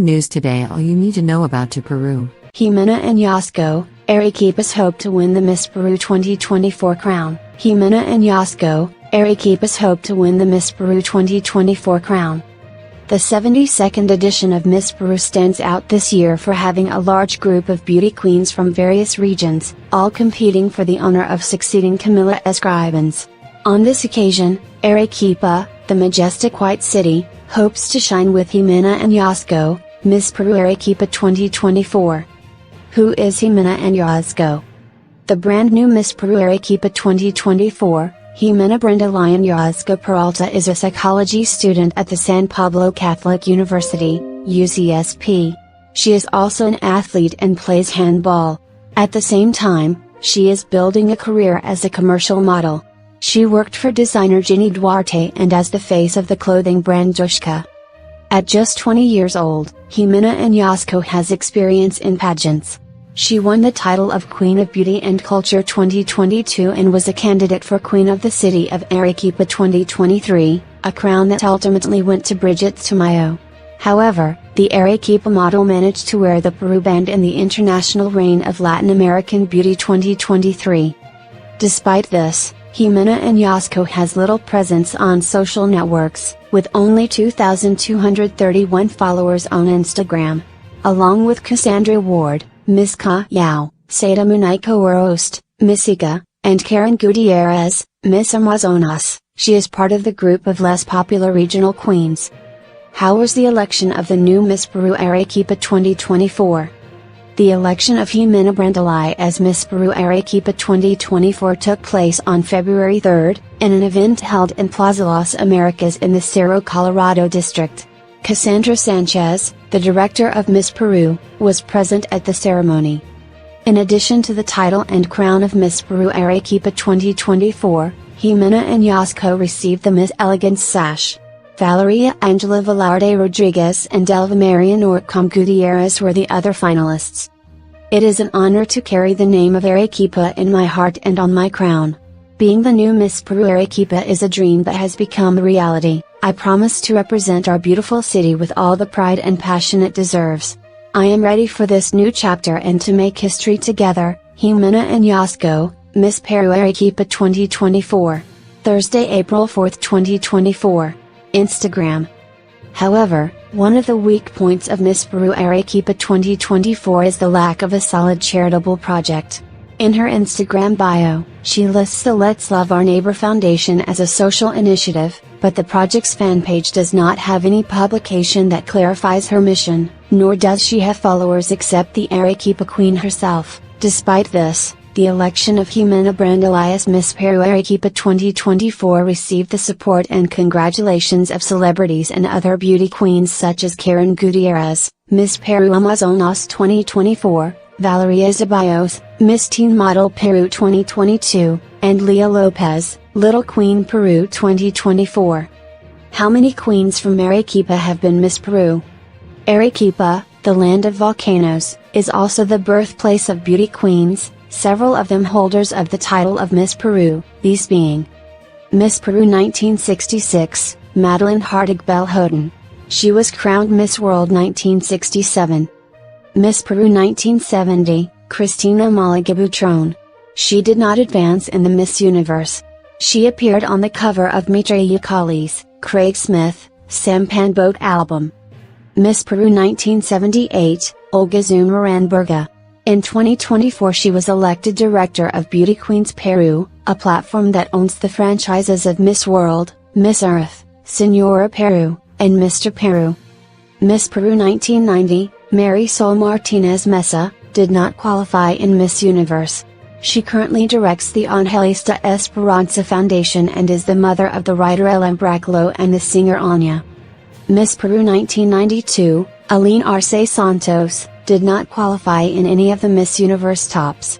news today, all you need to know about to Peru. Jimena and Yasco, Arequipas hope to win the Miss Peru 2024 crown. Jimena and Yasco, Arequipas hope to win the Miss Peru 2024 crown. The 72nd edition of Miss Peru stands out this year for having a large group of beauty queens from various regions, all competing for the honor of succeeding Camila Escribans. On this occasion, Arequipa, the majestic white city, hopes to shine with Jimena and Yasco, Miss Peru Arequipa 2024. Who is Jimena and Yasco? The brand new Miss Peru Arequipa 2024, Jimena Brenda Lyon Yasco Peralta is a psychology student at the San Pablo Catholic University, UCSP. She is also an athlete and plays handball. At the same time, she is building a career as a commercial model. She worked for designer Ginny Duarte and as the face of the clothing brand Joshka. At just 20 years old, Jimena and Yasco has experience in pageants. She won the title of Queen of Beauty and Culture 2022 and was a candidate for Queen of the City of Arequipa 2023, a crown that ultimately went to Bridget Tamayo. However, the Arequipa model managed to wear the Peru band in the International Reign of Latin American Beauty 2023. Despite this, Jimena and Yasco has little presence on social networks, with only 2,231 followers on Instagram. Along with Cassandra Ward, Miss Ka Yao, Seda Munaiko Orost, Miss Ika, and Karen Gutierrez, Miss Amazonas, she is part of the group of less popular regional queens. How was the election of the new Miss Peru Arequipa 2024? The election of Jimena Brandalay as Miss Peru Arequipa 2024 took place on February 3, in an event held in Plaza Las Americas in the Cerro Colorado district. Cassandra Sanchez, the director of Miss Peru, was present at the ceremony. In addition to the title and crown of Miss Peru Arequipa 2024, Jimena and Yasco received the Miss Elegance sash. Valeria Angela Velarde Rodriguez and Elva Marian Orcom Gutierrez were the other finalists. It is an honor to carry the name of Arequipa in my heart and on my crown. Being the new Miss Peru Arequipa is a dream that has become a reality. I promise to represent our beautiful city with all the pride and passion it deserves. I am ready for this new chapter and to make history together. Jimena and Yasco, Miss Peru Arequipa 2024. Thursday, April 4, 2024. Instagram. However, one of the weak points of Miss Peru Arequipa 2024 is the lack of a solid charitable project. In her Instagram bio, she lists the Let's Love Our Neighbor Foundation as a social initiative, but the project's fan page does not have any publication that clarifies her mission, nor does she have followers except the Arequipa Queen herself. Despite this, the election of Jimena Brandalay as Miss Peru Arequipa 2024 received the support and congratulations of celebrities and other beauty queens such as Karen Gutierrez, Miss Peru Amazonas 2024, Valeria Zabayos, Miss Teen Model Peru 2022, and Leah Lopez, Little Queen Peru 2024. How many queens from Arequipa have been Miss Peru? Arequipa, the land of volcanoes, is also the birthplace of beauty queens, several of them holders of the title of Miss Peru, these being Miss Peru 1966, Madeline Hartig Belhoten. She was crowned Miss World 1967. Miss Peru 1970, Cristina Malaga Butrón. She did not advance in the Miss Universe. She appeared on the cover of Mitra Yucali's, Craig Smith, Sampan Boat album. Miss Peru 1978, Olga Zumaranburga. In 2024 she was elected Director of Beauty Queens Peru, a platform that owns the franchises of Miss World, Miss Earth, Señora Peru, and Mr. Peru. Miss Peru 1990, Marisol Martinez Mesa, did not qualify in Miss Universe. She currently directs the Angelista Esperanza Foundation and is the mother of the writer Ellen Braclo and the singer Anya. Miss Peru 1992, Aline Arce Santos, did not qualify in any of the Miss Universe tops.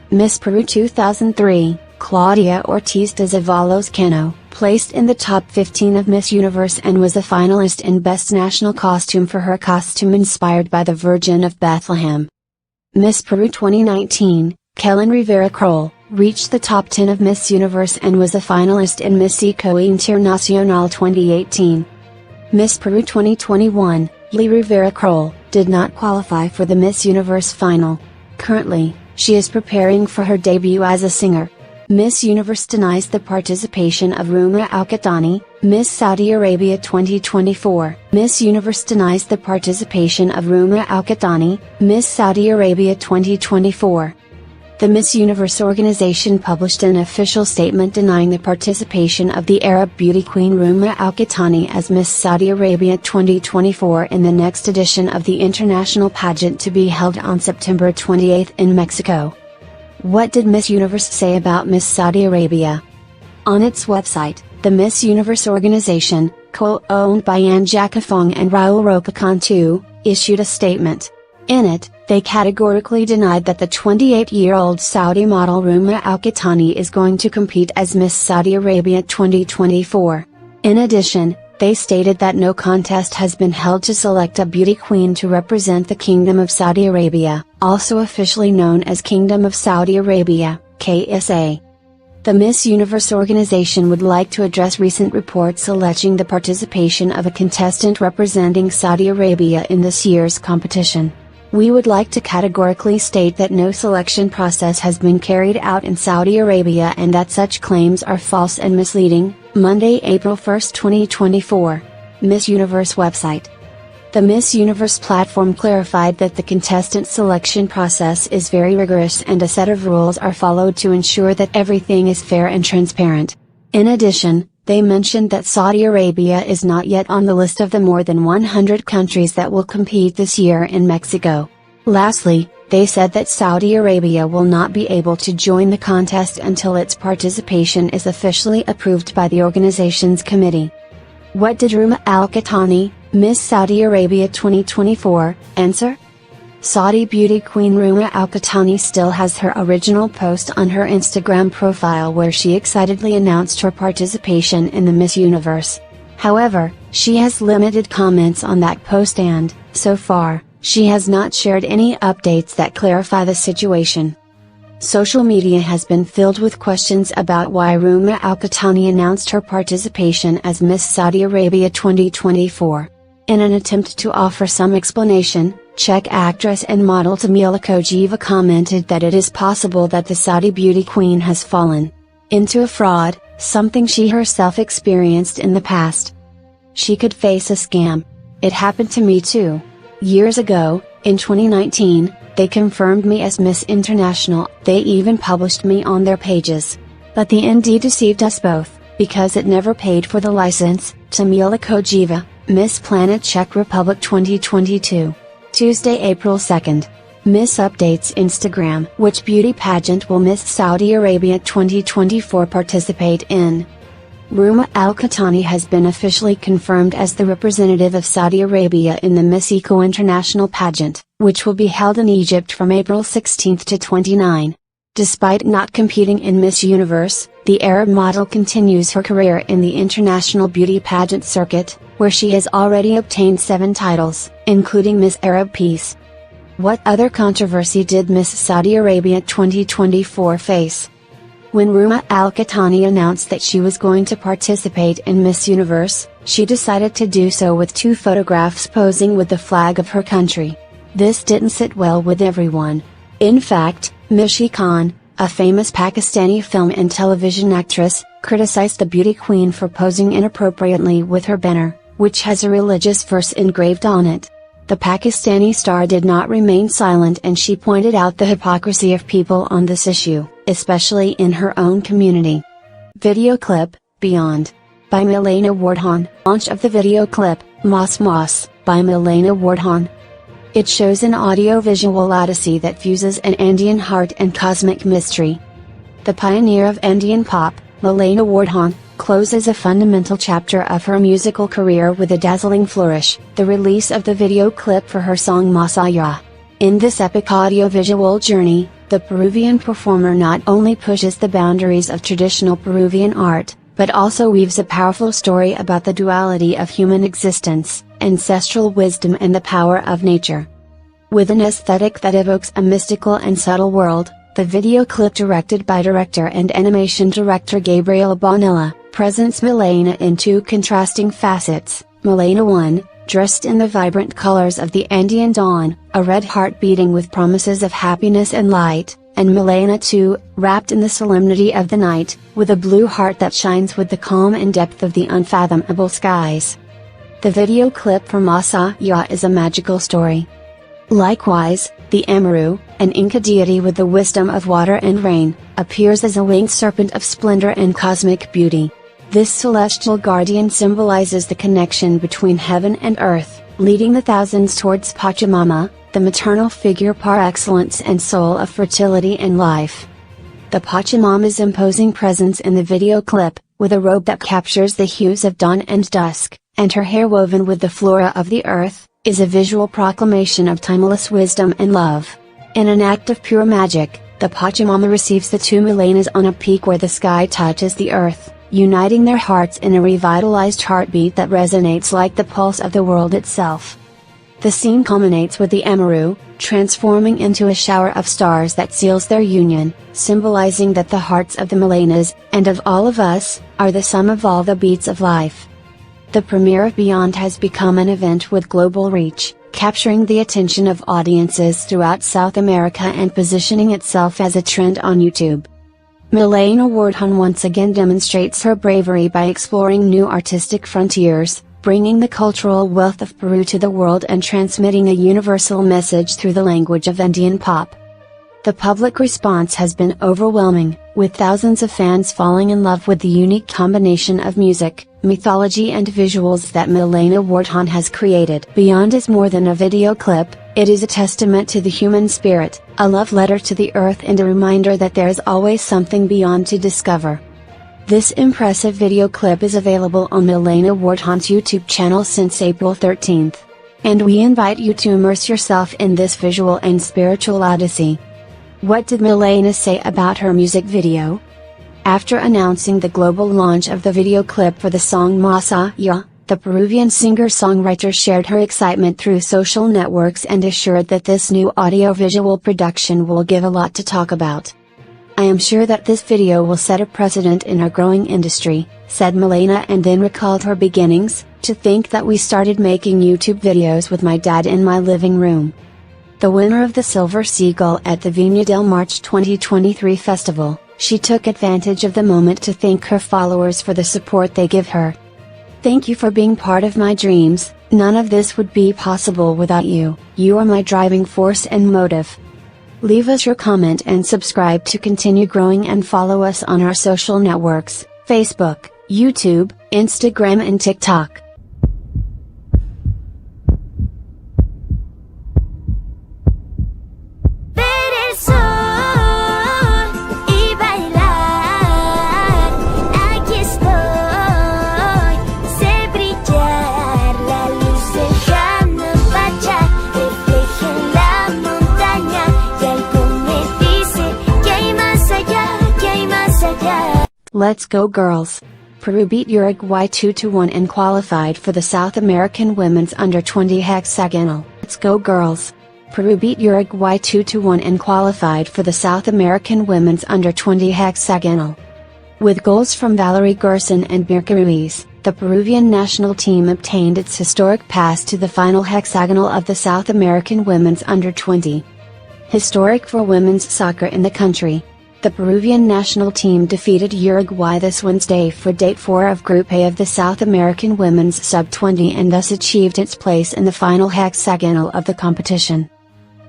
Miss Peru 2003, Claudia Ortiz de Zavalos Cano, placed in the top 15 of Miss Universe and was a finalist in Best National Costume for her costume inspired by the Virgin of Bethlehem. Miss Peru 2019, Kellen Rivera Kroll, reached the top 10 of Miss Universe and was a finalist in Miss Eco Internacional 2018. Miss Peru 2021, Lee Rivera Kroll, did not qualify for the Miss Universe final. Currently, she is preparing for her debut as a singer. Miss Universe denies the participation of Ruma Al-Qahtani, Miss Saudi Arabia 2024. Miss Universe denies the participation of Ruma Al-Qahtani, Miss Saudi Arabia 2024. The Miss Universe organization published an official statement denying the participation of the Arab beauty queen Ruma Al-Qahtani as Miss Saudi Arabia 2024 in the next edition of the international pageant to be held on September 28 in Mexico. What did Miss Universe say about Miss Saudi Arabia? On its website, the Miss Universe organization, co-owned by Anne Jacafong and Raul Rocacantu, issued a statement. In it, they categorically denied that the 28-year-old Saudi model Ruma Al-Qahtani is going to compete as Miss Saudi Arabia 2024. In addition, they stated that no contest has been held to select a beauty queen to represent the Kingdom of Saudi Arabia, also officially known as Kingdom of Saudi Arabia, KSA. The Miss Universe organization would like to address recent reports alleging the participation of a contestant representing Saudi Arabia in this year's competition. We would like to categorically state that no selection process has been carried out in Saudi Arabia and that such claims are false and misleading. Monday, April 1, 2024. Miss Universe website. The Miss Universe platform clarified that the contestant selection process is very rigorous and a set of rules are followed to ensure that everything is fair and transparent. In addition, they mentioned that Saudi Arabia is not yet on the list of the more than 100 countries that will compete this year in Mexico. Lastly, they said that Saudi Arabia will not be able to join the contest until its participation is officially approved by the organization's committee. What did Ruma Al-Qahtani, Miss Saudi Arabia 2024, answer? Saudi beauty queen Ruma Al-Qahtani still has her original post on her Instagram profile where she excitedly announced her participation in the Miss Universe. However, she has limited comments on that post and, so far, she has not shared any updates that clarify the situation. Social media has been filled with questions about why Ruma Al-Qahtani announced her participation as Miss Saudi Arabia 2024. In an attempt to offer some explanation, Czech actress and model Tamila Kojiva commented that it is possible that the Saudi beauty queen has fallen into a fraud, something she herself experienced in the past. She could face a scam. It happened to me too. Years ago, in 2019, they confirmed me as Miss International. They even published me on their pages. But the ND deceived us both, because it never paid for the license. Tamila Kojiva, Miss Planet Czech Republic 2022. Tuesday, April 2nd. Miss Updates Instagram. Which beauty pageant will Miss Saudi Arabia 2024 participate in? Ruma Al-Qahtani has been officially confirmed as the representative of Saudi Arabia in the Miss Eco International pageant, which will be held in Egypt from April 16 to 29. Despite not competing in Miss Universe, the Arab model continues her career in the international beauty pageant circuit, where she has already obtained 7 titles, including Miss Arab Peace. What other controversy did Miss Saudi Arabia 2024 face? When Ruma Al-Qahtani announced that she was going to participate in Miss Universe, she decided to do so with 2 photographs posing with the flag of her country. This didn't sit well with everyone. In fact, Mishi Khan, a famous Pakistani film and television actress, criticized the beauty queen for posing inappropriately with her banner, which has a religious verse engraved on it. The Pakistani star did not remain silent and she pointed out the hypocrisy of people on this issue, especially in her own community. Video clip, Beyond. By Milena Wardhan. Launch of the video clip, Moss Moss, by Milena Wardhan. It shows an audio-visual odyssey that fuses an Andean heart and cosmic mystery. The pioneer of Andean pop, Milena Wardhan, closes a fundamental chapter of her musical career with a dazzling flourish, the release of the video clip for her song Masaya. In this epic audio-visual journey, the Peruvian performer not only pushes the boundaries of traditional Peruvian art, but also weaves a powerful story about the duality of human existence, ancestral wisdom and the power of nature. With an aesthetic that evokes a mystical and subtle world, the video clip directed by director and animation director Gabriel Bonilla, presents Milena in 2 contrasting facets. Milena 1, dressed in the vibrant colors of the Andean dawn, a red heart beating with promises of happiness and light, and Milena too, wrapped in the solemnity of the night, with a blue heart that shines with the calm and depth of the unfathomable skies. The video clip for Masaya is a magical story. Likewise, the Amaru, an Inca deity with the wisdom of water and rain, appears as a winged serpent of splendor and cosmic beauty. This celestial guardian symbolizes the connection between heaven and earth, leading the thousands towards Pachamama, the maternal figure par excellence and soul of fertility and life. The Pachamama's imposing presence in the video clip, with a robe that captures the hues of dawn and dusk, and her hair woven with the flora of the earth, is a visual proclamation of timeless wisdom and love. In an act of pure magic, the Pachamama receives the two Milenas on a peak where the sky touches the earth, uniting their hearts in a revitalized heartbeat that resonates like the pulse of the world itself. The scene culminates with the Amaru, transforming into a shower of stars that seals their union, symbolizing that the hearts of the Milenas, and of all of us, are the sum of all the beats of life. The premiere of Beyond has become an event with global reach, capturing the attention of audiences throughout South America and positioning itself as a trend on YouTube. Milena Wardhan once again demonstrates her bravery by exploring new artistic frontiers, bringing the cultural wealth of Peru to the world and transmitting a universal message through the language of Indian pop. The public response has been overwhelming, with thousands of fans falling in love with the unique combination of music, mythology and visuals that Milena Wardhan has created. Beyond is more than a video clip, it is a testament to the human spirit, a love letter to the earth and a reminder that there is always something beyond to discover. This impressive video clip is available on Milena Wardhan's YouTube channel since April 13th. And we invite you to immerse yourself in this visual and spiritual odyssey. What did Milena say about her music video? After announcing the global launch of the video clip for the song Masaya, the Peruvian singer-songwriter shared her excitement through social networks and assured that this new audio-visual production will give a lot to talk about. "I am sure that this video will set a precedent in our growing industry," said Milena, and then recalled her beginnings. "To think that we started making YouTube videos with my dad in my living room." The winner of the Silver Seagull at the Viña del March 2023 festival, she took advantage of the moment to thank her followers for the support they give her. "Thank you for being part of my dreams, none of this would be possible without you, you are my driving force and motive." Leave us your comment and subscribe to continue growing, and follow us on our social networks, Facebook, YouTube, Instagram and TikTok. Let's go girls! Peru beat Uruguay 2-1 and qualified for the South American Women's Under-20 Hexagonal. Let's go girls! Peru beat Uruguay 2-1 and qualified for the South American Women's Under-20 Hexagonal. With goals from Valerie Gerson and Mirka Ruiz, the Peruvian national team obtained its historic pass to the final hexagonal of the South American Women's Under-20. Historic for women's soccer in the country. The Peruvian national team defeated Uruguay this Wednesday for Date 4 of Group A of the South American Women's Sub-20 and thus achieved its place in the final hexagonal of the competition.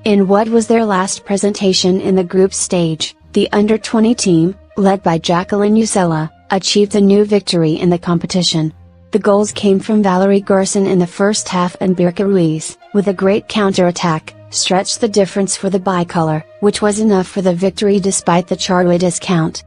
In what was their last presentation in the group stage, the Under-20 team, led by Jacqueline Usella, achieved a new victory in the competition. The goals came from Valerie Gerson in the first half, and Mirka Ruiz, with a great counter-attack, stretched the difference for the bicolor, which was enough for the victory despite the Charrua discount.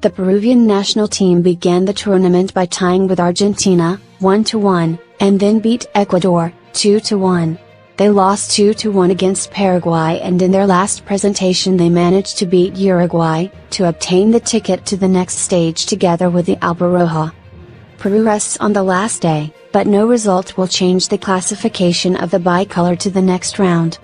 The Peruvian national team began the tournament by tying with Argentina, 1-1, and then beat Ecuador, 2-1. They lost 2-1 against Paraguay, and in their last presentation they managed to beat Uruguay, to obtain the ticket to the next stage together with the Albiroja. Peru rests on the last day, but no result will change the classification of the bicolor to the next round.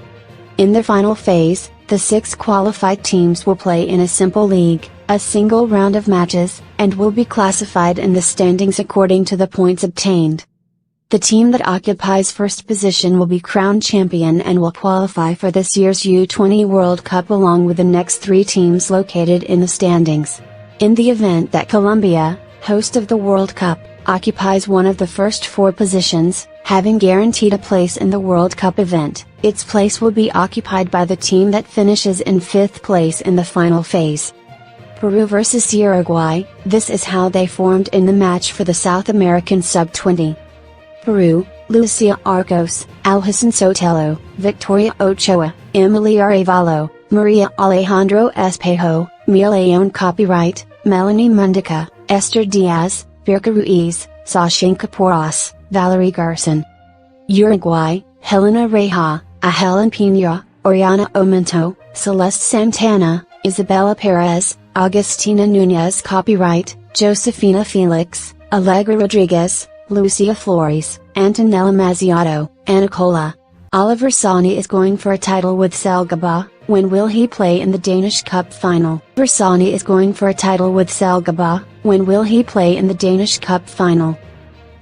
In the final phase, the 6 qualified teams will play in a simple league, a single round of matches, and will be classified in the standings according to the points obtained. The team that occupies first position will be crowned champion and will qualify for this year's U20 World Cup along with the next 3 teams located in the standings. In the event that Colombia, host of the World Cup, occupies one of the first 4 positions, having guaranteed a place in the World Cup event, its place will be occupied by the team that finishes in 5th place in the final phase. Peru vs Uruguay, this is how they formed in the match for the South American Sub-20. Peru, Lucia Arcos, Alhassan Sotelo, Victoria Ochoa, Emily Arevalo, Maria Alejandro Espejo, Mia Leon Copyright, Melanie Mundica, Esther Diaz, Birka Ruiz, Sashenka Porras, Valerie Garson. Uruguay, Helena Reja, Helen Pina, Oriana Omento, Celeste Santana, Isabella Perez, Agustina Nunez. Copyright, Josefina Felix, Allegra Rodriguez, Lucia Flores, Antonella Mazziato, Anacola. Oliver Sani is going for a title with Selgaba. When will he play in the Danish Cup final? Oliver Sani is going for a title with Selgaba. When will he play in the Danish Cup final?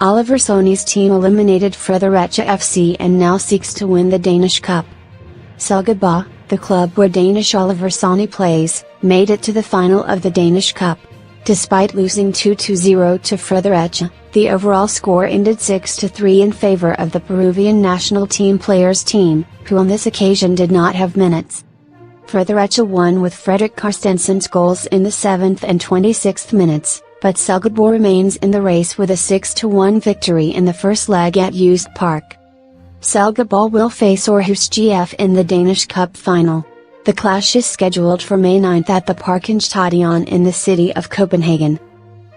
Oliver Sani's team eliminated Fredericia FC and now seeks to win the Danish Cup. Selgaba, the club where Danish Oliver Sani plays, made it to the final of the Danish Cup. Despite losing 2-0 to Fredericia, the overall score ended 6-3 in favor of the Peruvian national team players' team, who on this occasion did not have minutes. Fredericia won with Fredrik Carstensen's goals in the 7th and 26th minutes, but Selgaba remains in the race with a 6-1 victory in the first leg at Used Park. Selgaba will face Aarhus GF in the Danish Cup final. The clash is scheduled for May 9 at the Parken Stadion in the city of Copenhagen.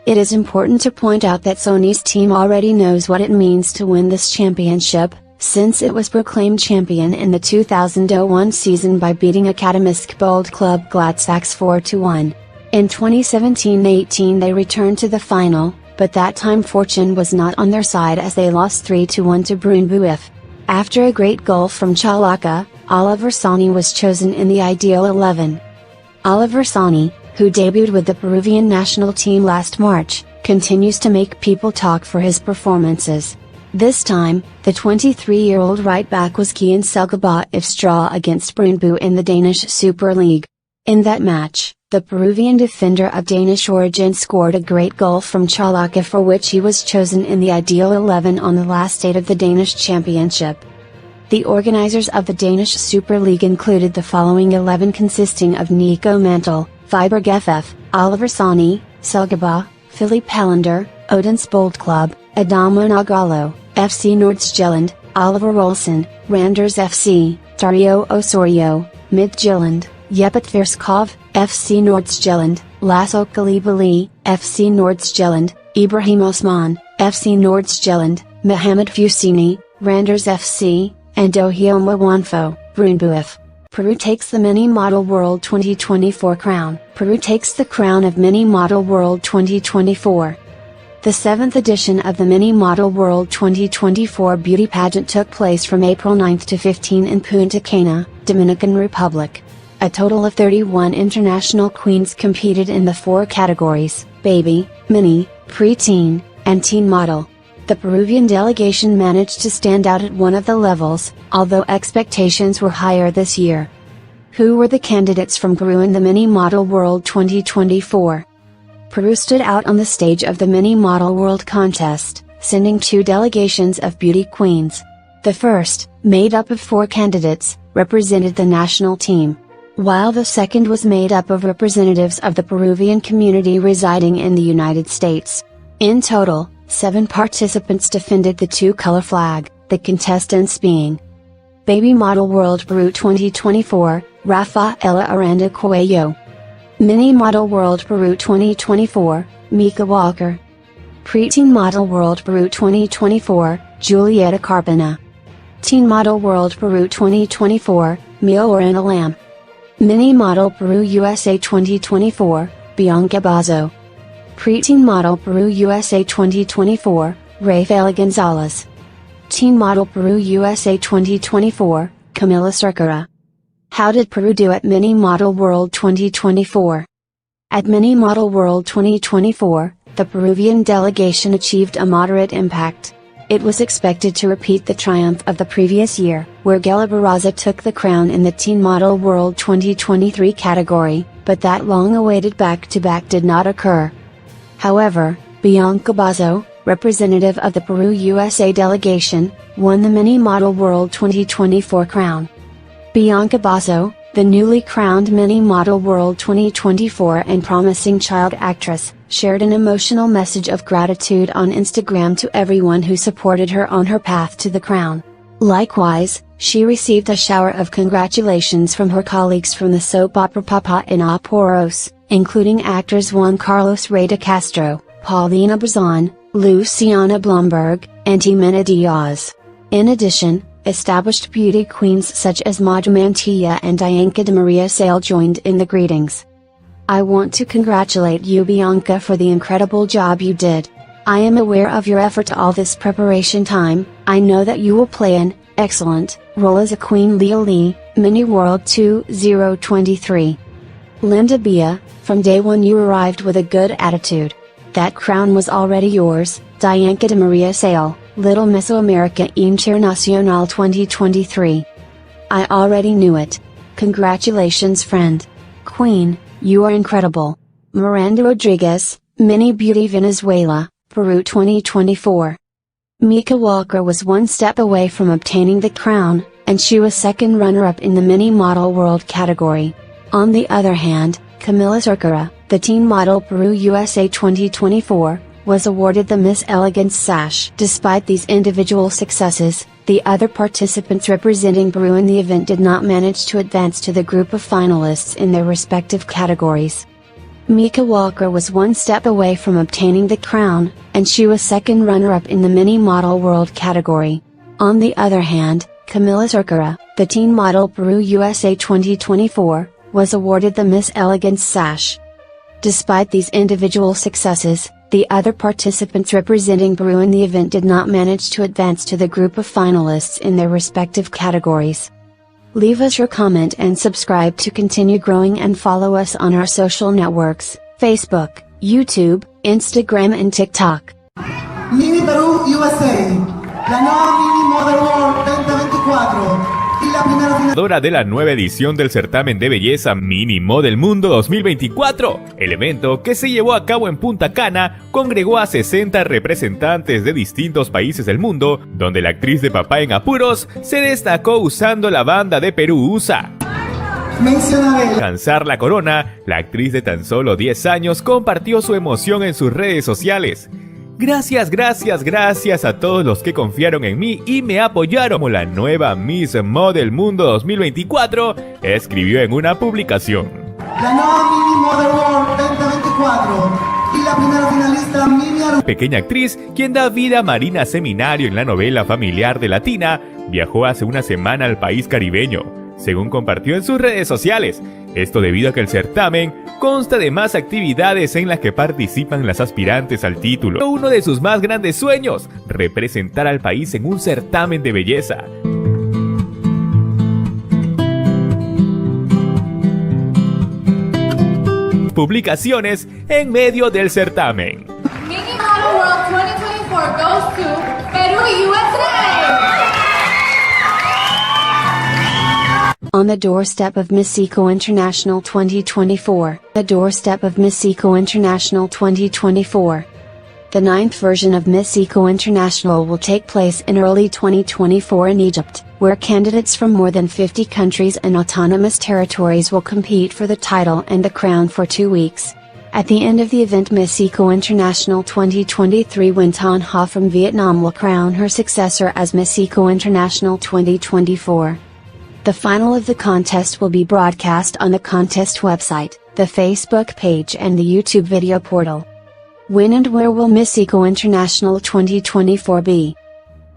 It is important to point out that Sony's team already knows what it means to win this championship, since it was proclaimed champion in the 2001 season by beating Akademisk Bold Club Gladsaxe 4-1. In 2017-18 they returned to the final, but that time fortune was not on their side as they lost 3-1 to Brøndby. After a great goal from Chalaka, Oliver Sani was chosen in the ideal 11. Oliver Sani, who debuted with the Peruvian national team last March, continues to make people talk for his performances. This time, the 23-year-old right-back was key in Selgaba's draw against Brøndby in the Danish Super League. In that match, the Peruvian defender of Danish origin scored a great goal from Chalaka for which he was chosen in the ideal 11 on the last date of the Danish championship. The organizers of the Danish Super League included the following 11 consisting of Nico Mantel, Viborg FF, Oliver Sani, Selgaba, Philippe Palander, Odense Bold Club, Adamo Nagalo, FC Nordsjælland, Oliver Olsen, Randers FC, Dario Osorio, Midtjylland, Jepet Verskov, FC Nordsjælland, Lasso Kalibali, FC Nordsjælland, Ibrahim Osman, FC Nordsjælland, Mohamed Fusini, Randers FC, and Ohio Mwanfo, Brøndby. Peru takes the Mini Model World 2024 crown. Peru takes the crown of Mini Model World 2024. The 7th edition of the Mini Model World 2024 beauty pageant took place from April 9 to 15 in Punta Cana, Dominican Republic. A total of 31 international queens competed in the 4 categories: baby, mini, preteen, and teen model. The Peruvian delegation managed to stand out at one of the levels, although expectations were higher this year. Who were the candidates from Peru in the Mini Model World 2024? Peru stood out on the stage of the Mini Model World contest, sending 2 delegations of beauty queens. The first, made up of 4 candidates, represented the national team, while the second was made up of representatives of the Peruvian community residing in the United States. In total, 7 participants defended the 2-color flag, the contestants being: Baby Model World Peru 2024, Rafaela Aranda Coelho. Mini Model World Peru 2024, Mika Walker. Preteen Model World Peru 2024, Julieta Carpena. Teen Model World Peru 2024, Mia Orana Lam. Mini Model Peru USA 2024, Bianca Bazo. Preteen Model Peru USA 2024, Rafaela Gonzalez. Teen Model Peru USA 2024, Camila Cerquera. How did Peru do at Mini Model World 2024? At Mini Model World 2024, the Peruvian delegation achieved a moderate impact. It was expected to repeat the triumph of the previous year, where Gela Barraza took the crown in the Teen Model World 2023 category, but that long-awaited back-to-back did not occur. However, Bianca Basso, representative of the Peru USA delegation, won the Mini Model World 2024 crown. Bianca Basso, the newly crowned Mini Model World 2024 and promising child actress, shared an emotional message of gratitude on Instagram to everyone who supported her on her path to the crown. Likewise, she received a shower of congratulations from her colleagues from the soap opera Papa en Apuros, including actors Juan Carlos Rey de Castro, Paulina Brazon, Luciana Blumberg, and Jimena Diaz. In addition, established beauty queens such as Madre Mantilla and Dianca de Maria Sale joined in the greetings. I want to congratulate you, Bianca, for the incredible job you did. I am aware of your effort all this preparation time. I know that you will play an excellent role as a Queen Lee, Mini World 2023. Linda Bia, from day one you arrived with a good attitude. That crown was already yours, Dianca de Maria Sale, Little Miss America Internacional 2023. I already knew it. Congratulations, friend. Queen, you are incredible. Miranda Rodriguez, Mini Beauty Venezuela, Peru 2024. Mika Walker was one step away from obtaining the crown, and she was second runner-up in the Mini Model World category. On the other hand, Camila Cerquera, the Teen Model Peru USA 2024, was awarded the Miss Elegance sash. Despite these individual successes, the other participants representing Peru in the event did not manage to advance to the group of finalists in their respective categories. Mika Walker was one step away from obtaining the crown, and she was second runner-up in the Mini Model World category. On the other hand, Camila Cerquera, the Teen Model Peru USA 2024, was awarded the Miss Elegance sash. Despite these individual successes, the other participants representing Peru in the event did not manage to advance to the group of finalists in their respective categories. Leave us your comment and subscribe to continue growing, and follow us on our social networks, Facebook, YouTube, Instagram and TikTok. Mini Peru USA, la nueva Mini Model World 2024. Y la primera ganadora de la nueva edición del certamen de belleza Mini Model Mundo 2024. El evento, que se llevó a cabo en Punta Cana, congregó a 60 representantes de distintos países del mundo, donde la actriz de Papá en Apuros se destacó usando la banda de Perú USA. Al alcanzar la corona, la actriz de tan solo 10 años compartió su emoción en sus redes sociales. Gracias a todos los que confiaron en mí y me apoyaron como la nueva Miss Model Mundo 2024, escribió en una publicación. La nueva Mini Model World 2024 y la primera finalista Mimi. Pequeña actriz, quien da vida a Marina Seminario en la novela familiar de Latina, viajó hace una semana al país caribeño, según compartió en sus redes sociales. Esto debido a que el certamen consta de más actividades en las que participan las aspirantes al título. Uno de sus más grandes sueños, representar al país en un certamen de belleza. Publicaciones en medio del certamen. Mini Model World 2024 goes to Peru, USA! On the doorstep of Miss Eco International 2024. The doorstep of Miss Eco International 2024. The 9th version of Miss Eco International will take place in early 2024 in Egypt, where candidates from more than 50 countries and autonomous territories will compete for the title and the crown for 2 weeks. At the end of the event, Miss Eco International 2023 Nguyen Thanh Ha from Vietnam will crown her successor as Miss Eco International 2024. The final of the contest will be broadcast on the contest website, the Facebook page and the YouTube video portal. When and where will Miss Eco International 2024 be?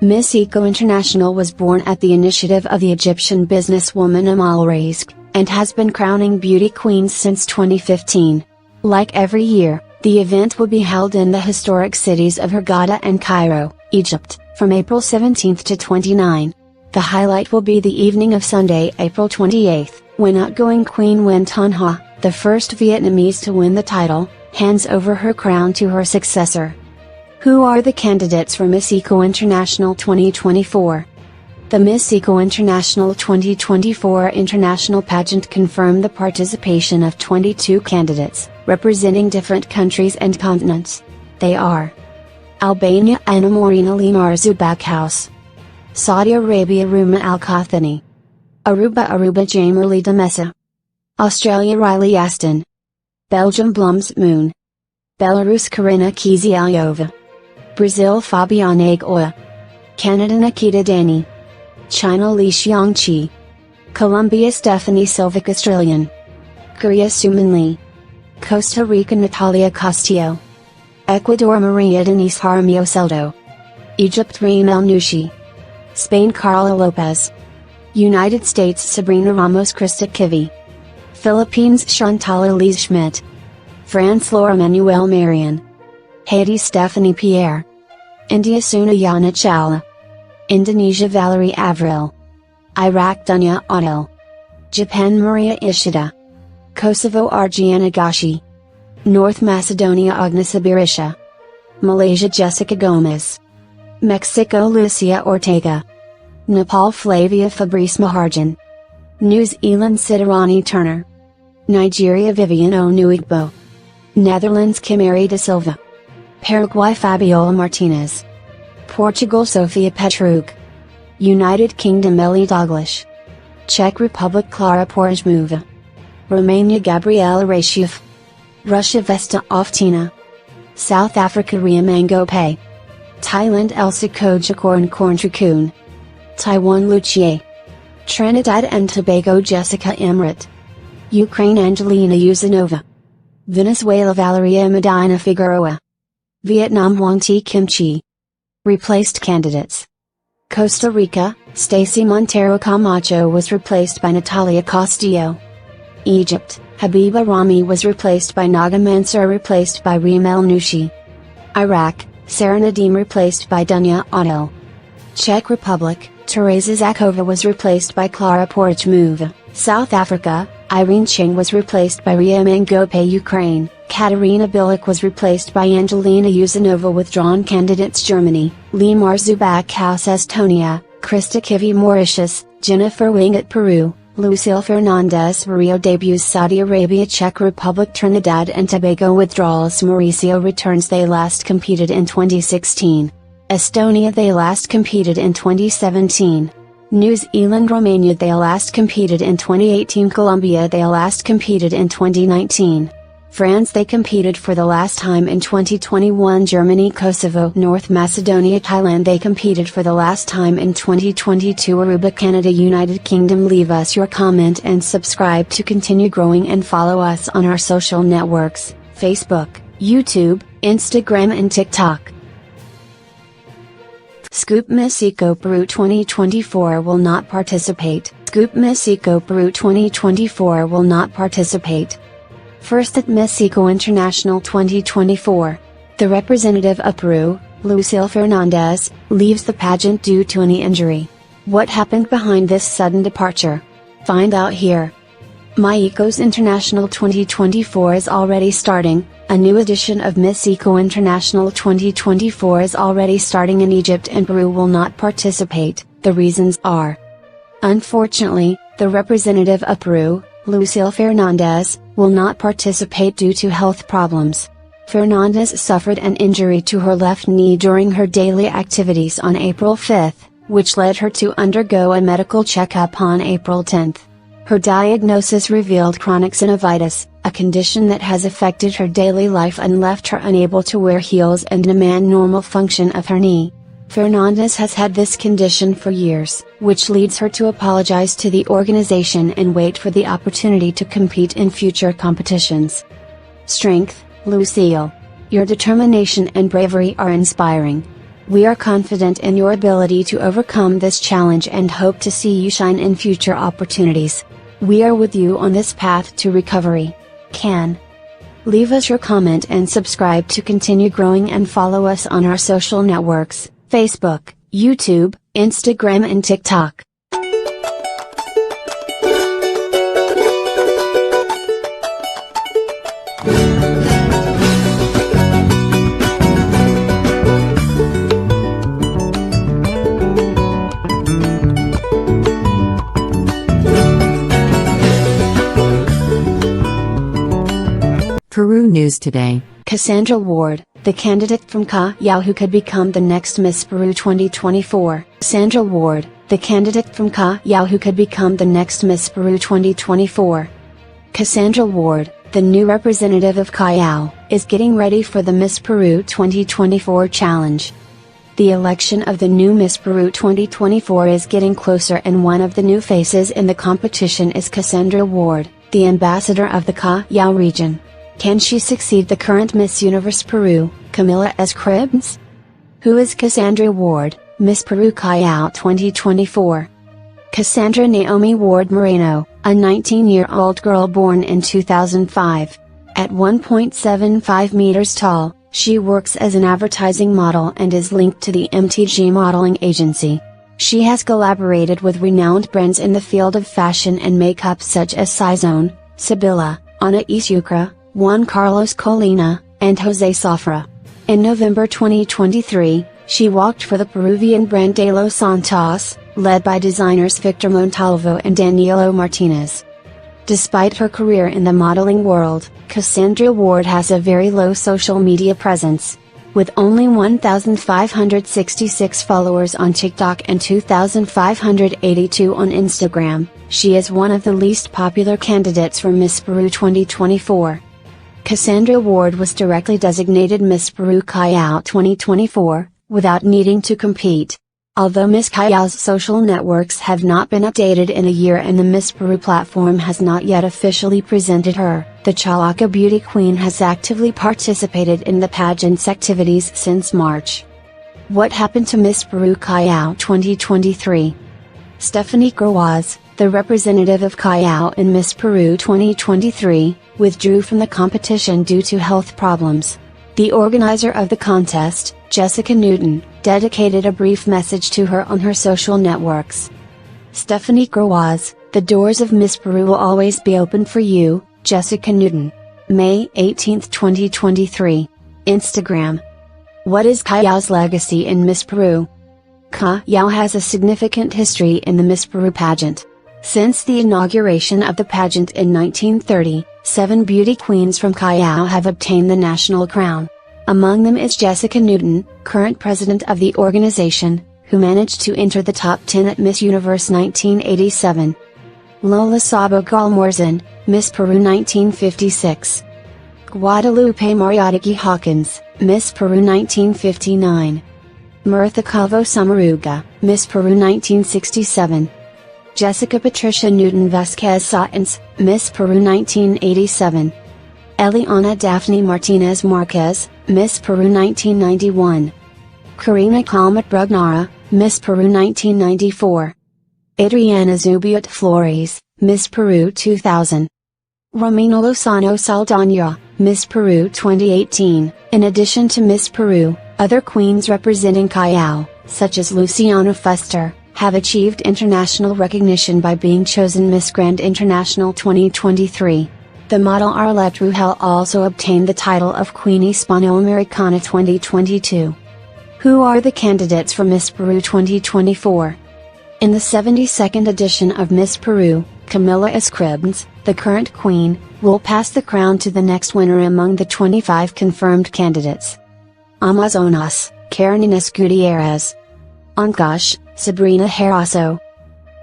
Miss Eco International was born at the initiative of the Egyptian businesswoman Amal Rizk, and has been crowning beauty queens since 2015. Like every year, the event will be held in the historic cities of Hurghada and Cairo, Egypt, from April 17 to 29. The highlight will be the evening of Sunday, April 28, when outgoing Queen Nguyen Thanh Ha, the first Vietnamese to win the title, hands over her crown to her successor. Who are the candidates for Miss Eco International 2024? The Miss Eco International 2024 international pageant confirmed the participation of 22 candidates, representing different countries and continents. They are Albania Anna Morina Limar Zubakhaus, Saudi Arabia Ruma Al Qathani, Aruba Jamerly Demessa, Australia Riley Aston, Belgium Blums Moon, Belarus Karina Kizyalyova, Brazil Fabiana Goya, Canada Nikita Dani, China Li Xiangqi, Colombia Stephanie Silvic Australian, Korea Suman Lee, Costa Rica Natalia Castillo, Ecuador Maria Denise Jaramillo Celdo, Egypt Reem El Nushi, Spain Carla Lopez, United States Sabrina Ramos Krista Kivi, Philippines Chantal Elise Schmidt, France Laura Manuel Marian, Haiti Stephanie Pierre, India Sunayana Chawla, Indonesia Valerie Avril, Iraq Dunya Adil, Japan Maria Ishida, Kosovo Argiana Gashi, North Macedonia Agnes Abirisha, Malaysia Jessica Gomez, Mexico Lucia Ortega, Nepal Flavia Fabrice Maharjan, New Zealand Sidarani Turner, Nigeria Vivian Onuigbo, Netherlands Kimari da Silva, Paraguay Fabiola Martinez, Portugal Sofia Petrug, United Kingdom Ellie Douglas, Czech Republic Klara Porzmova, Romania Gabriela Ratiev, Russia Vesta Oftina, South Africa Ria Mango Pei, Thailand Elsa Kojakorn Korntrikun, Taiwan Lucie, Trinidad and Tobago Jessica Emrit, Ukraine Angelina Yuzanova, Venezuela Valeria Medina Figueroa, Vietnam Hoang T Kimchi. Replaced candidates: Costa Rica, Stacy Montero Camacho was replaced by Natalia Castillo. Egypt, Habiba Rami was replaced by Naga Mansour replaced by Reem El Nushi. Iraq, Sarah Nadim replaced by Dunya Adil. Czech Republic, Teresa Zakova was replaced by Klara Porzmova. South Africa, Irene Ching was replaced by Ria Mangope. Ukraine, Katerina Bilic was replaced by Angelina Yuzanova. Withdrawn candidates: Germany, Limar Zubakhaus Estonia, Krista Kivi Mauritius, Jennifer Winget Peru, Lucille Fernandez Rio debuts Saudi Arabia. Czech Republic, Trinidad and Tobago withdrawals. Mauricio returns. They last competed in 2016. Estonia, they last competed in 2017. New Zealand, Romania, they last competed in 2018. Colombia, they last competed in 2019. France, they competed for the last time in 2021. Germany, Kosovo, North Macedonia, Thailand, they competed for the last time in 2022. Aruba, Canada, United Kingdom. Leave us your comment and subscribe to continue growing, and follow us on our social networks, Facebook, YouTube, Instagram and TikTok. Scoop: Miss Eco Peru 2024 will not participate. Scoop: Miss Eco Peru 2024 will not participate. First at Miss Eco International 2024, the representative of Peru, Lucille Fernandez, leaves the pageant due to a knee injury. What happened behind this sudden departure? Find out here. My Eco's International 2024 is already starting. A new edition of Miss Eco International 2024 is already starting in Egypt, and Peru will not participate. The reasons are: unfortunately, the representative of Peru, Lucille Fernandez, will not participate due to health problems. Fernandez suffered an injury to her left knee during her daily activities on April 5, which led her to undergo a medical checkup on April 10. Her diagnosis revealed chronic synovitis, a condition that has affected her daily life and left her unable to wear heels and demand normal function of her knee. Fernandez has had this condition for years, which leads her to apologize to the organization and wait for the opportunity to compete in future competitions. Strength: Lucille. Your determination and bravery are inspiring. We are confident in your ability to overcome this challenge and hope to see you shine in future opportunities. We are with you on this path to recovery. Can. Leave us your comment and subscribe to continue growing, and follow us on our social networks, Facebook, YouTube, Instagram and TikTok. news today. Cassandra Ward, the candidate from Callao who could become the next Miss Peru 2024. Cassandra Ward, the candidate from Callao who could become the next Miss Peru 2024. Cassandra Ward, the new representative of Callao, is getting ready for the Miss Peru 2024 challenge. The election of the new Miss Peru 2024 is getting closer, and one of the new faces in the competition is Cassandra Ward, the ambassador of the Callao region. Can she succeed the current Miss Universe Peru, Camila Escribes? Who is Cassandra Ward, Miss Peru Callao 2024? Cassandra Naomi Ward Moreno, a 19-year-old girl born in 2005. At 1.75 meters tall, she works as an advertising model and is linked to the MTG modeling agency. She has collaborated with renowned brands in the field of fashion and makeup such as Sizone, Sibilla, Ana Isucra, Juan Carlos Colina, and Jose Safra. In November 2023, she walked for the Peruvian brand De Los Santos, led by designers Victor Montalvo and Danilo Martinez. Despite her career in the modeling world, Cassandra Ward has a very low social media presence. With only 1,566 followers on TikTok and 2,582 on Instagram, she is one of the least popular candidates for Miss Peru 2024. Cassandra Ward was directly designated Miss Peru Callao 2024, without needing to compete. Although Miss Callao's social networks have not been updated in a year and the Miss Peru platform has not yet officially presented her, the Chalaca beauty queen has actively participated in the pageant's activities since March. What happened to Miss Peru Callao 2023? Stephanie Gruaz, the representative of Callao in Miss Peru 2023, withdrew from the competition due to health problems. The organizer of the contest, Jessica Newton, dedicated a brief message to her on her social networks. Stephanie Gruaz, the doors of Miss Peru will always be open for you, Jessica Newton. May 18, 2023. Instagram. What is Callao's legacy in Miss Peru? Callao has a significant history in the Miss Peru pageant. Since the inauguration of the pageant in 1930, 7 beauty queens from Callao have obtained the national crown. Among them is Jessica Newton, current president of the organization, who managed to enter the top 10 at Miss Universe 1987. Lola Sabo Galmorzan, Miss Peru 1956. Guadalupe Mariatiki Hawkins, Miss Peru 1959. Mirtha Calvo Samaruga, Miss Peru 1967. Jessica Patricia Newton Vasquez Satins, Miss Peru 1987. Eliana Daphne Martinez Marquez, Miss Peru 1991. Karina Calmet Brugnara, Miss Peru 1994. Adriana Zubiot Flores, Miss Peru 2000. Romina Lozano Saldana, Miss Peru 2018. In addition to Miss Peru, other queens representing Callao, such as Luciana Fuster, have achieved international recognition by being chosen Miss Grand International 2023. The model Arlette Rugel also obtained the title of Queen Hispanoamericana 2022. Who are the candidates for Miss Peru 2024? In the 72nd edition of Miss Peru, Camila Escribes, the current queen, will pass the crown to the next winner among the 25 confirmed candidates. Amazonas, Karen Inés Gutierrez. Ancash, Sabrina Herasso.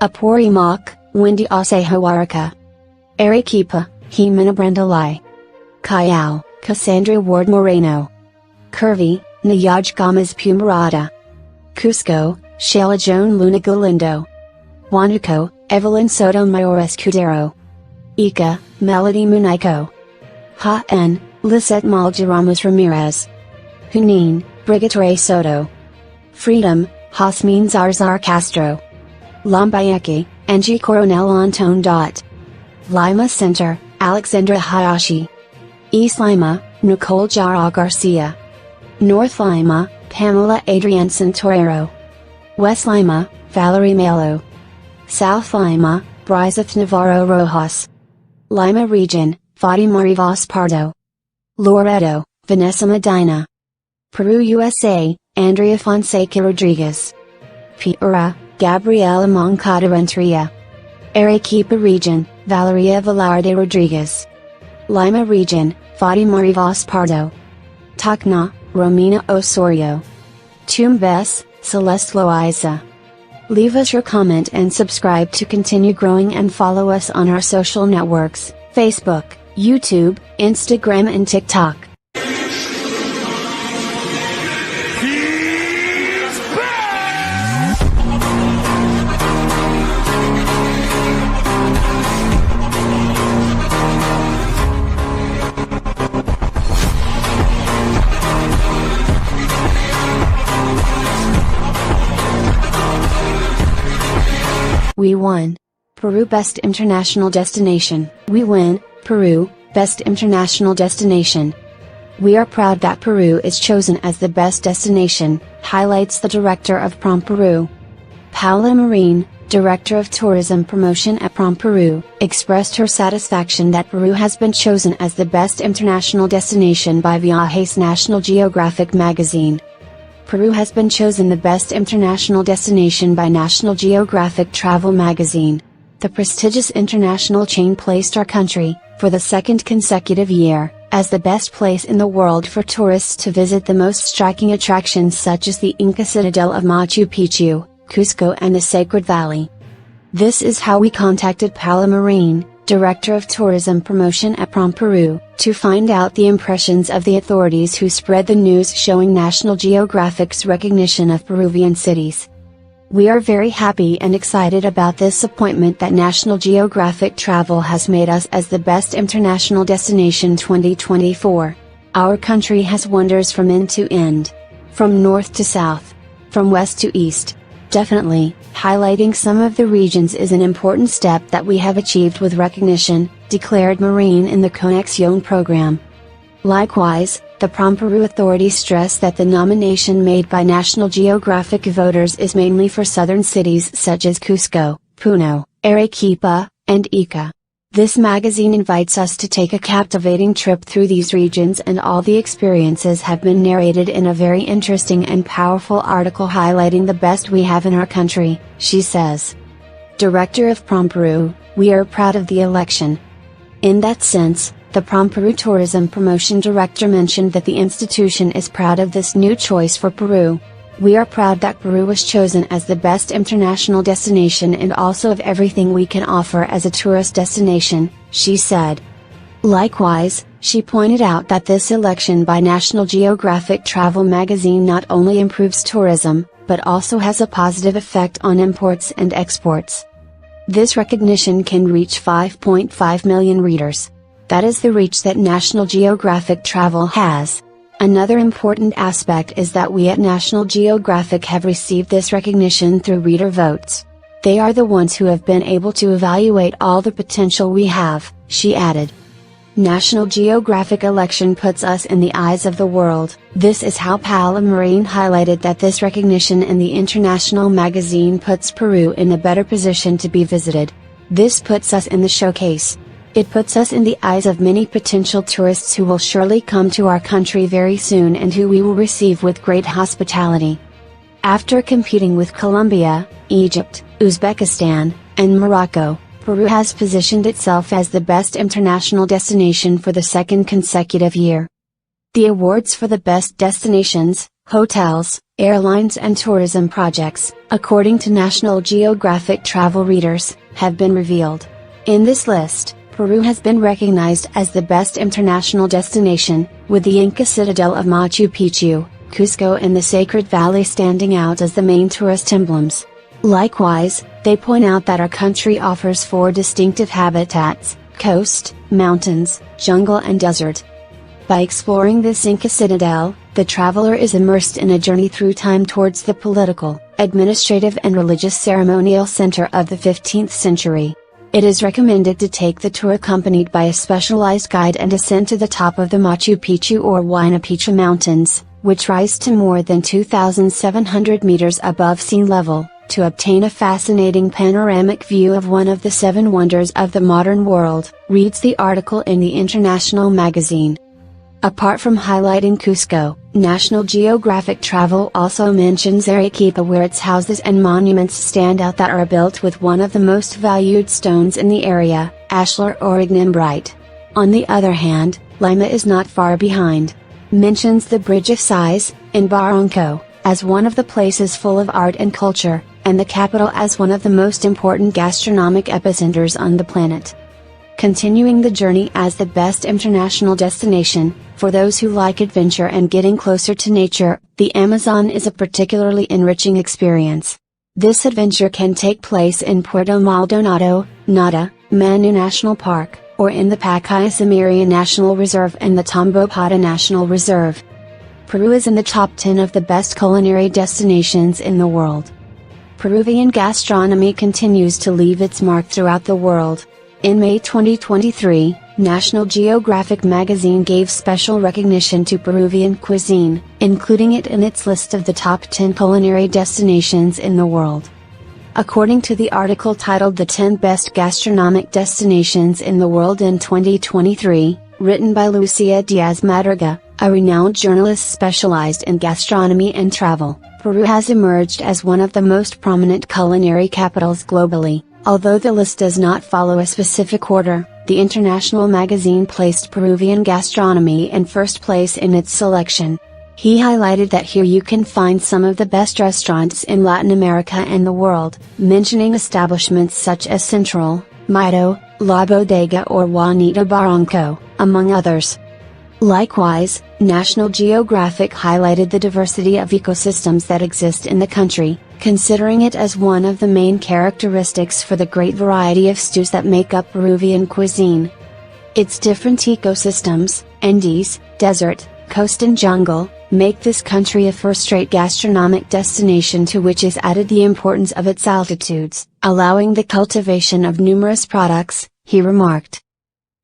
Apurimac, Wendy Osejoaraca. Arequipa, Jimena Brandalay. Callao, Cassandra Ward Moreno. Curvy, Nayaj Gomez Pumarada. Cusco, Sheila Joan Luna Galindo. Huánuco, Evelyn Sotomayor Escudero. Ica, Melody Munico. Jaén, Lisette Malde Ramos Ramirez. Junín, Brigatore Soto. Freedom, Jasmine Zarzar Castro. Lambayeque, Angie Coronel Antone. Lima Center, Alexandra Hayashi. East Lima, Nicole Jara Garcia. North Lima, Pamela Adrienne Santorero. West Lima, Valerie Melo. South Lima, Brizeth Navarro Rojas. Lima Region, Fatima Rivas Pardo. Loreto, Vanessa Medina. Peru USA, Andrea Fonseca Rodriguez. Piura, Gabriela Moncada Renteria. Arequipa Region, Valeria Velarde Rodriguez. Lima Region, Fatima Rivas Pardo. Tacna, Romina Osorio. Tumbes, Celeste Loaiza. Leave us your comment and subscribe to continue growing, and follow us on our social networks, Facebook, YouTube, Instagram and TikTok. We won. Peru Best International Destination. We win, Peru, Best International Destination. We are proud that Peru is chosen as the best destination, highlights the director of Prom Peru. Paula Marin, Director of Tourism Promotion at Prom Peru, expressed her satisfaction that Peru has been chosen as the best international destination by Viajes National Geographic magazine. Peru has been chosen the best international destination by National Geographic Travel magazine. The prestigious international chain placed our country, for the second consecutive year, as the best place in the world for tourists to visit the most striking attractions such as the Inca Citadel of Machu Picchu, Cusco and the Sacred Valley. This is how we contacted Paula Marin, Director of Tourism Promotion at Prom Peru, to find out the impressions of the authorities who spread the news showing National Geographic's recognition of Peruvian cities. We are very happy and excited about this appointment that National Geographic Travel has made us as the best international destination 2024. Our country has wonders from end to end. From north to south. From west to east. Definitely, highlighting some of the regions is an important step that we have achieved with recognition, declared Marine in the Conexión program. Likewise, the Prom Peru authorities stress that the nomination made by National Geographic voters is mainly for southern cities such as Cusco, Puno, Arequipa, and Ica. This magazine invites us to take a captivating trip through these regions, and all the experiences have been narrated in a very interesting and powerful article highlighting the best we have in our country, she says. Director of Prom Peru, we are proud of the election. In that sense, the Prom Peru Tourism Promotion Director mentioned that the institution is proud of this new choice for Peru. We are proud that Peru was chosen as the best international destination and also of everything we can offer as a tourist destination, she said. Likewise, she pointed out that this election by National Geographic Travel magazine not only improves tourism, but also has a positive effect on imports and exports. This recognition can reach 5.5 million readers. That is the reach that National Geographic Travel has. Another important aspect is that we at National Geographic have received this recognition through reader votes. They are the ones who have been able to evaluate all the potential we have, she added. National Geographic election puts us in the eyes of the world. This is how Paula Marin highlighted that this recognition in the international magazine puts Peru in a better position to be visited. This puts us in the showcase. It puts us in the eyes of many potential tourists who will surely come to our country very soon and who we will receive with great hospitality. After competing with Colombia, Egypt, Uzbekistan, and Morocco, Peru has positioned itself as the best international destination for the second consecutive year. The awards for the best destinations, hotels, airlines and tourism projects, according to National Geographic Travel readers, have been revealed. In this list, Peru has been recognized as the best international destination, with the Inca Citadel of Machu Picchu, Cusco and the Sacred Valley standing out as the main tourist emblems. Likewise, they point out that our country offers 4 distinctive habitats: coast, mountains, jungle and desert. By exploring this Inca Citadel, the traveler is immersed in a journey through time towards the political, administrative and religious ceremonial center of the 15th century. It is recommended to take the tour accompanied by a specialized guide and ascend to the top of the Machu Picchu or Huayna Picchu mountains, which rise to more than 2,700 meters above sea level, to obtain a fascinating panoramic view of one of the 7 wonders of the modern world, reads the article in the international magazine. Apart from highlighting Cusco, National Geographic Travel also mentions Arequipa, where its houses and monuments stand out that are built with one of the most valued stones in the area, ashlar or ignimbrite. On the other hand, Lima is not far behind. Mentions the Bridge of Sighs, in Barranco, as one of the places full of art and culture, and the capital as one of the most important gastronomic epicenters on the planet. Continuing the journey as the best international destination, for those who like adventure and getting closer to nature, the Amazon is a particularly enriching experience. This adventure can take place in Puerto Maldonado, Nada, Manu National Park, or in the Pacaya-Samiria National Reserve and the Tambopata National Reserve. Peru is in the top 10 of the best culinary destinations in the world. Peruvian gastronomy continues to leave its mark throughout the world. In May 2023, National Geographic magazine gave special recognition to Peruvian cuisine, including it in its list of the top 10 culinary destinations in the world. According to the article titled The 10 Best Gastronomic Destinations in the World in 2023, written by Lucia Diaz Madriga, a renowned journalist specialized in gastronomy and travel, Peru has emerged as one of the most prominent culinary capitals globally. Although the list does not follow a specific order, the international magazine placed Peruvian gastronomy in first place in its selection. He highlighted that here you can find some of the best restaurants in Latin America and the world, mentioning establishments such as Central, Mito, La Bodega or Juanita Barranco, among others. Likewise, National Geographic highlighted the diversity of ecosystems that exist in the country, considering it as one of the main characteristics for the great variety of stews that make up Peruvian cuisine. Its different ecosystems, Andes, desert, coast and jungle, make this country a first-rate gastronomic destination, to which is added the importance of its altitudes, allowing the cultivation of numerous products, he remarked.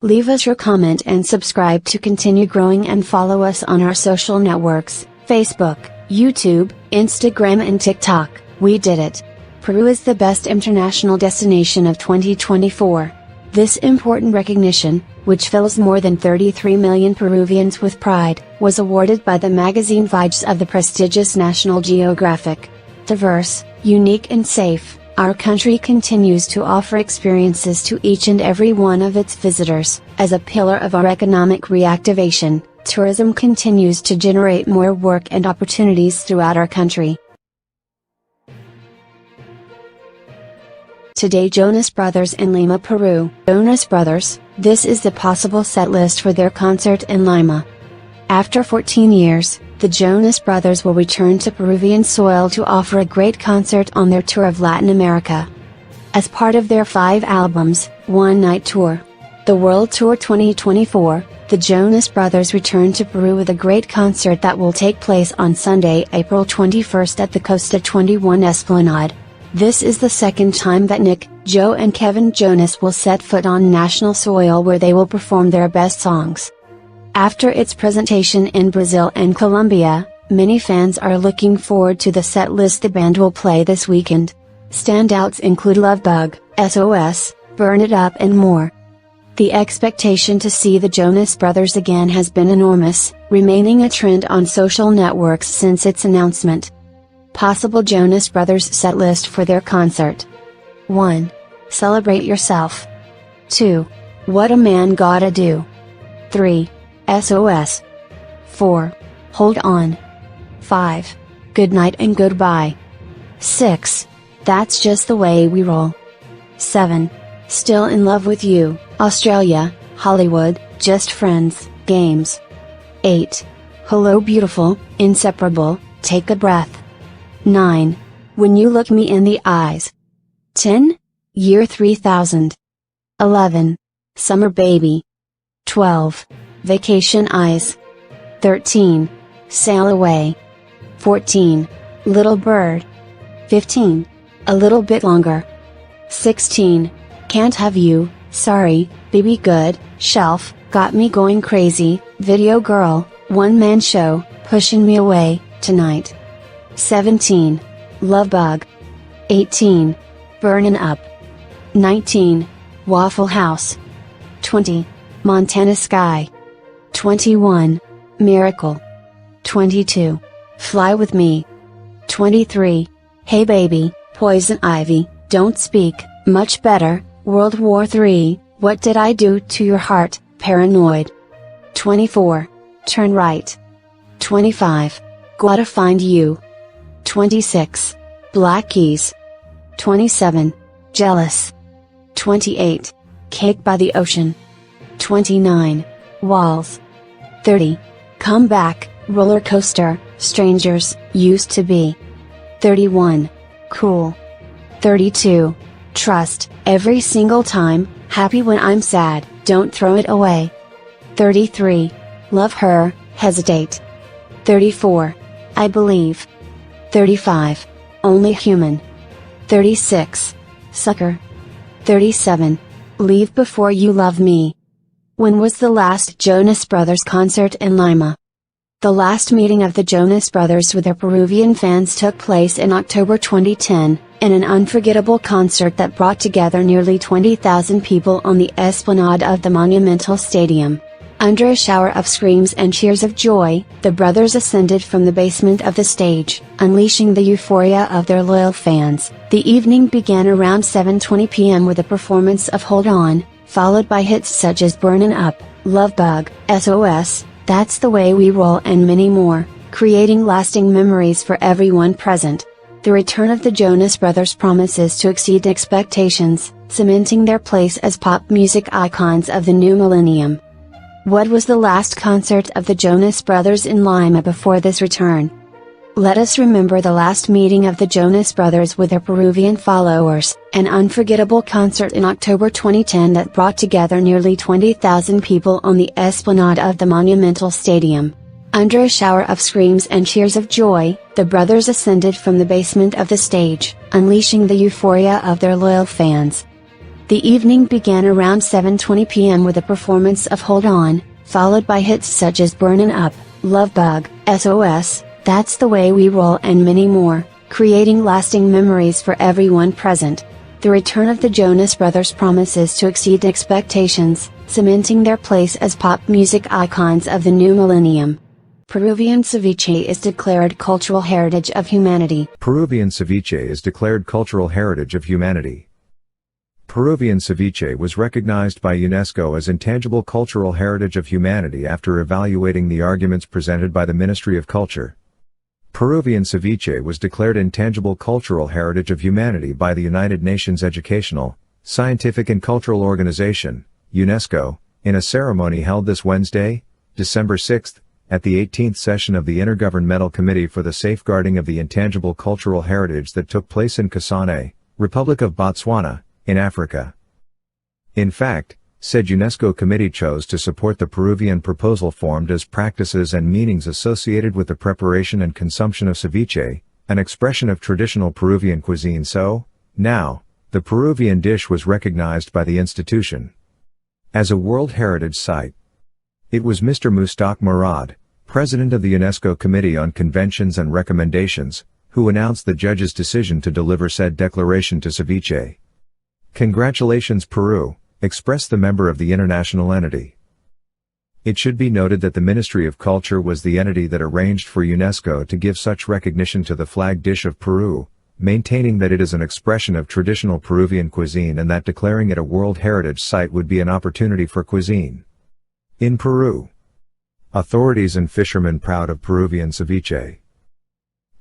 Leave us your comment and subscribe to continue growing, and follow us on our social networks, Facebook, YouTube, Instagram and TikTok. We did it! Peru is the best international destination of 2024. This important recognition, which fills more than 33 million Peruvians with pride, was awarded by the magazine Vibes of the prestigious National Geographic. Diverse, unique and safe, our country continues to offer experiences to each and every one of its visitors. As a pillar of our economic reactivation, tourism continues to generate more work and opportunities throughout our country. Today, Jonas Brothers in Lima, Peru. Jonas Brothers, this is the possible set list for their concert in Lima. After 14 years, the Jonas Brothers will return to Peruvian soil to offer a great concert on their tour of Latin America. As part of their 5 albums, one-night tour, the World Tour 2024, the Jonas Brothers return to Peru with a great concert that will take place on Sunday, April 21st at the Costa 21 Esplanade. This is the second time that Nick, Joe and Kevin Jonas will set foot on national soil, where they will perform their best songs. After its presentation in Brazil and Colombia, many fans are looking forward to the set list the band will play this weekend. Standouts include Love Bug, SOS, Burn It Up and more. The expectation to see the Jonas Brothers again has been enormous, remaining a trend on social networks since its announcement. Possible Jonas Brothers set list for their concert. 1. Celebrate Yourself. 2. What a Man Gotta Do. 3. SOS. 4. Hold On. 5. Good Night and Goodbye. 6. That's Just the Way We Roll. 7. Still in Love with You, Australia, Hollywood, Just Friends, Games. 8. Hello Beautiful, Inseparable, Take a Breath. 9. When You Look Me in the Eyes. 10. Year 3000. 11. Summer Baby. 12. Vacation Eyes. 13. Sail Away. 14. Little Bird. 15. A Little Bit Longer. 16. Can't Have You, Sorry, Baby Good, Shelf, Got Me Going Crazy, Video Girl, One Man Show, Pushing Me Away, Tonight. 17. Love Bug. 18. Burnin' Up. 19. Waffle House. 20. Montana Sky. 21. Miracle. 22. Fly With Me. 23. Hey Baby, Poison Ivy, Don't Speak, Much Better, World War III, What Did I Do to Your Heart, Paranoid. 24. Turn right. 25. Gotta find you. 26. Black keys. 27. Jealous. 28. Cake by the ocean. 29. Walls. 30. Come back, roller coaster, strangers, used to be. 31. Cool. 32. Trust, every single time, happy when I'm sad, don't throw it away. 33. Love her, hesitate. 34. I believe. 35. Only human. 36. Sucker. 37. Leave before you love me. When was the last Jonas Brothers concert in Lima? The last meeting of the Jonas Brothers with their Peruvian fans took place in October 2010, in an unforgettable concert that brought together nearly 20,000 people on the esplanade of the Monumental Stadium. Under a shower of screams and cheers of joy, the brothers ascended from the basement of the stage, unleashing the euphoria of their loyal fans. The evening began around 7:20 p.m. with a performance of Hold On, followed by hits such as Burnin' Up, Love Bug, SOS, That's the Way We Roll and many more, creating lasting memories for everyone present. The return of the Jonas Brothers promises to exceed expectations, cementing their place as pop music icons of the new millennium. What was the last concert of the Jonas Brothers in Lima before this return? Let us remember the last meeting of the Jonas Brothers with their Peruvian followers, an unforgettable concert in October 2010 that brought together nearly 20,000 people on the esplanade of the Monumental Stadium. Under a shower of screams and cheers of joy, the brothers ascended from the basement of the stage, unleashing the euphoria of their loyal fans. The evening began around 7:20 p.m. with a performance of Hold On, followed by hits such as Burnin' Up, Love Bug, SOS, That's the Way We Roll and many more, creating lasting memories for everyone present. The return of the Jonas Brothers promises to exceed expectations, cementing their place as pop music icons of the new millennium. Peruvian ceviche is declared cultural heritage of humanity. Peruvian ceviche is declared cultural heritage of humanity. Peruvian ceviche was recognized by UNESCO as intangible cultural heritage of humanity after evaluating the arguments presented by the Ministry of Culture. Peruvian ceviche was declared intangible cultural heritage of humanity by the United Nations Educational, Scientific and Cultural Organization, UNESCO, in a ceremony held this Wednesday, December 6, at the 18th session of the Intergovernmental Committee for the Safeguarding of the Intangible Cultural Heritage that took place in Kasane, Republic of Botswana, in Africa. In fact, said UNESCO committee chose to support the Peruvian proposal formed as practices and meanings associated with the preparation and consumption of ceviche, an expression of traditional Peruvian cuisine. So, now, the Peruvian dish was recognized by the institution as a World Heritage Site. It was Mr. Mustaq Murad, president of the UNESCO Committee on Conventions and Recommendations, who announced the judge's decision to deliver said declaration to ceviche. Congratulations Peru, expressed the member of the international entity. It should be noted that the Ministry of Culture was the entity that arranged for UNESCO to give such recognition to the flag dish of Peru, maintaining that it is an expression of traditional Peruvian cuisine and that declaring it a World Heritage Site would be an opportunity for cuisine in Peru. Authorities and fishermen proud of Peruvian ceviche.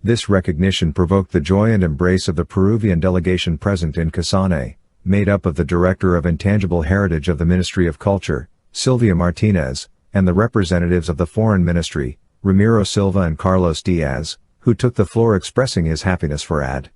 This recognition provoked the joy and embrace of the Peruvian delegation present in Kasane, made up of the Director of Intangible Heritage of the Ministry of Culture, Sylvia Martinez, and the representatives of the Foreign Ministry, Ramiro Silva and Carlos Diaz, who took the floor expressing his happiness for ad.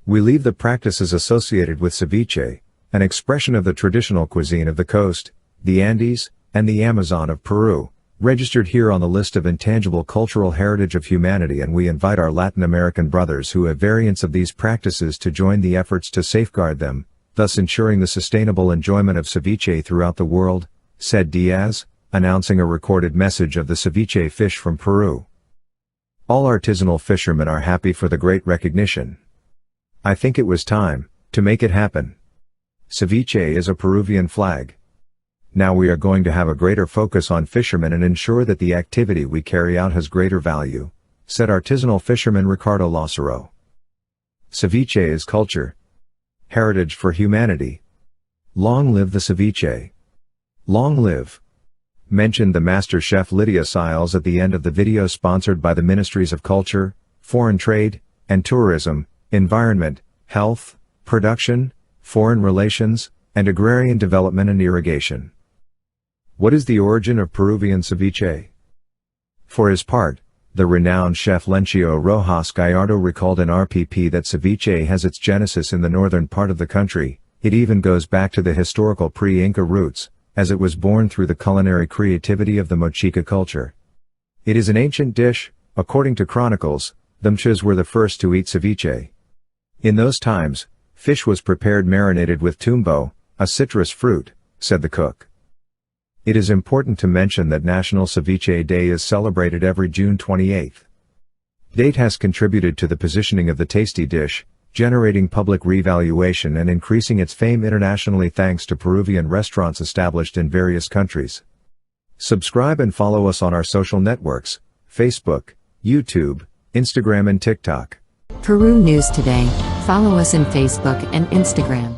We leave the practices associated with ceviche, an expression of the traditional cuisine of the coast, the Andes, and the Amazon of Peru, registered here on the list of intangible cultural heritage of humanity, and we invite our Latin American brothers who have variants of these practices to join the efforts to safeguard them, thus ensuring the sustainable enjoyment of ceviche throughout the world, said Diaz, announcing a recorded message of the ceviche fish from Peru. All artisanal fishermen are happy for the great recognition. I think it was time to make it happen. Ceviche is a Peruvian flag. Now we are going to have a greater focus on fishermen and ensure that the activity we carry out has greater value, said artisanal fisherman Ricardo Lázaro. Ceviche is culture. Heritage for humanity. Long live the ceviche. Long live mentioned the master chef Lydia Siles at the end of the video sponsored by the Ministries of Culture, Foreign Trade, and Tourism, Environment, Health, Production, Foreign Relations, and Agrarian Development and Irrigation. What is the origin of Peruvian ceviche? For his part, the renowned chef Lencio Rojas Gallardo recalled in RPP that ceviche has its genesis in the northern part of the country. It even goes back to the historical pre-Inca roots, as it was born through the culinary creativity of the Mochica culture. It is an ancient dish. According to chronicles, the Mchas were the first to eat ceviche. In those times, fish was prepared marinated with tumbo, a citrus fruit, said the cook. It is important to mention that National Ceviche Day is celebrated every June 28. Date has contributed to the positioning of the tasty dish, generating public revaluation and increasing its fame internationally thanks to Peruvian restaurants established in various countries. Subscribe and follow us on our social networks, Facebook, YouTube, Instagram and TikTok. Peru News Today. Follow us on Facebook and Instagram.